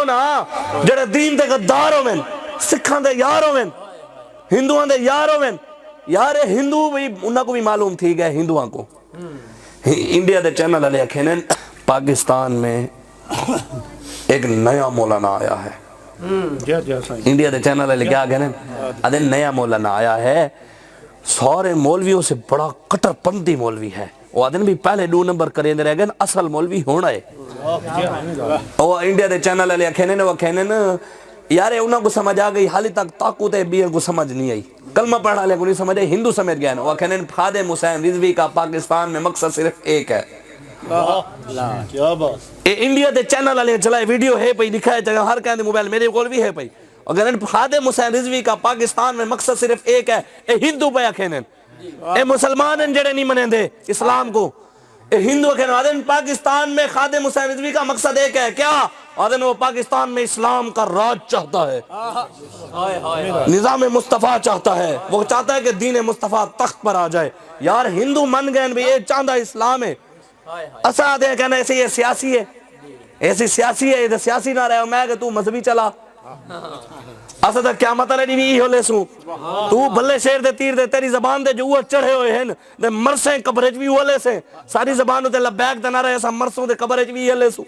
نا جڑے دین دے غدار ہوویں سکھاں دے یار ہوویں ہندوؤں دے یار ہوویں یار ہندو بھی انہاں کو بھی معلوم تھی گئے ہندوؤں کو انڈیا دے چینل والے کہنے پاکستان میں ایک نیا مولانا آیا ہے انڈیا دے چینل والے کیا کہنے ادھے نیا مولانا آیا ہے سارے مولویوں سے بڑا کٹر پنتی مولوی ہے وہ آدھن بھی پہلے 2 نمبر کریں دے رہ گئے اصل مولوی ہونا ہے وہ انڈیا دے چینل والے کہنے وہ کہنے یار انہوں کو سمجھ آ گئی حالی تک طاقت بیئر کو سمجھ نہیں آئی کلمہ پڑھا لے کو نہیں سمجھے ہندو سمجھ گیا وہ کہنے خادم حسین رضوی کا پاکستان میں مقصد صرف ایک ہے انڈیا دے چینل والے چلائے ویڈیو ہے پئی دکھائے جگہ ہر کہنے موبائل میرے کول بھی ہے پئی اگر خادم حسین رضوی کا پاکستان میں مقصد صرف ایک ہے اے ہندو پہ کہنے اے مسلمان جڑے نہیں منیں دے اسلام کو اے ہندو کہنے آدھن پاکستان میں خادم حسین رضوی کا مقصد ایک ہے کیا آدھن وہ پاکستان میں اسلام کا راج چاہتا ہے نظام مصطفیٰ چاہتا ہے وہ چاہتا ہے کہ دین مصطفیٰ تخت پر آ جائے یار ہندو من گئے بھی یہ چاہتا اسلام ہے اسا آدھے کہنا ایسے یہ سیاسی ہے ایسی سیاسی ہے یہ سیاسی نہ رہے میں کہ تو مذہبی چلا اسا تو کیا مطلب نہیں بھی ہو لے سوں تو بھلے شیر دے تیر دے تیری زبان دے جو وہ چڑھے ہوئے ہیں دے مرسیں قبرج بھی ہو لے سے ساری زبانوں دے لبیک دے نہ رہے ایسا مرسوں دے قبرج بھی ہو لے سوں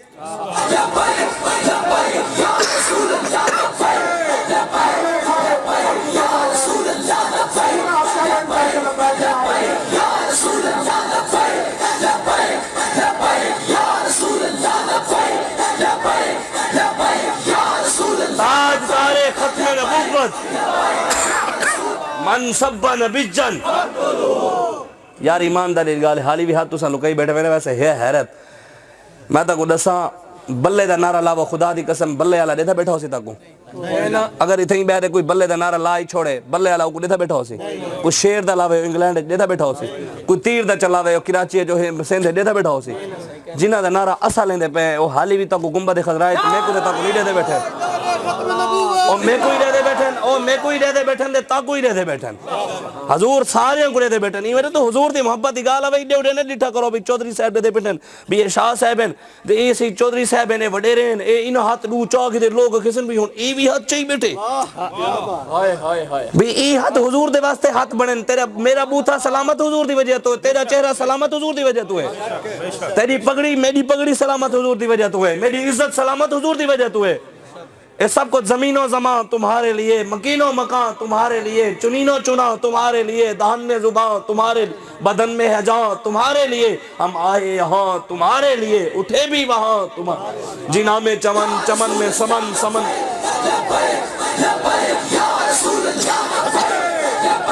تاجدار ختم نبوت منصب نبیجن یار ایمانداری گال حالی بھی ہاتھ تو سن لکائی بیٹھے میرے ویسے ہے حیرت میں تا کو دساں بلے دا نعرہ لاوا خدا دی قسم بلے والا دیتا بیٹھا ہو سی تا کو اگر اتنی بیٹھے کوئی بلے دا نعرہ لا ہی چھوڑے بلے والا کو دیتا بیٹھا ہو سی کوئی شیر دا لاوے انگلینڈ دیتا بیٹھا ہو سی کوئی تیر دا چلاوے کراچی جو ہے سندھ دیتا بیٹھا ہو سی جنہ دا نعرہ اسا لیندے پہ وہ حالی بھی تا کو گنبد خضراء میں کو دیتا کو نہیں دیتے بیٹھے اور میں کوئی رہ دے بیٹھن اور میں کوئی رہ دے بیٹھن دے تا کوئی رہ دے بیٹھن حضور سارے کو رہ دے بیٹھن یہ میرے تو حضور دی محبت دی گالا بھائی ڈے نے ڈٹھا کرو بھی چودھری صاحب دے بیٹھن بھی یہ شاہ صاحب ہیں دے اے سی چودھری صاحب ہیں وڈیرے ہیں اے انہا ہاتھ لو چاہ دے لوگ کسن بھی ہون اے بھی ہاتھ چاہی بیٹھے بھی اے ہاتھ حضور دے واسطے ہاتھ بڑھن تیرا میرا بوتھا سلامت حضور دی وجہ تو ہے تیرا چہرہ سلامت حضور دی وجہ تو ہے تیری پگڑی میری پگڑی سلامت حضور دی وجہ تو ہے میری عزت سلامت حضور دی وجہ تو ہے اے سب کو زمین و زمان تمہارے لیے مکین و مکان تمہارے لیے چنین و چنا تمہارے لیے دہن میں زبان تمہارے بدن میں ہے جان تمہارے لیے ہم آئے یہاں تمہارے لیے اٹھے بھی وہاں تمہارے جناح میں چمن چمن میں سمن سمن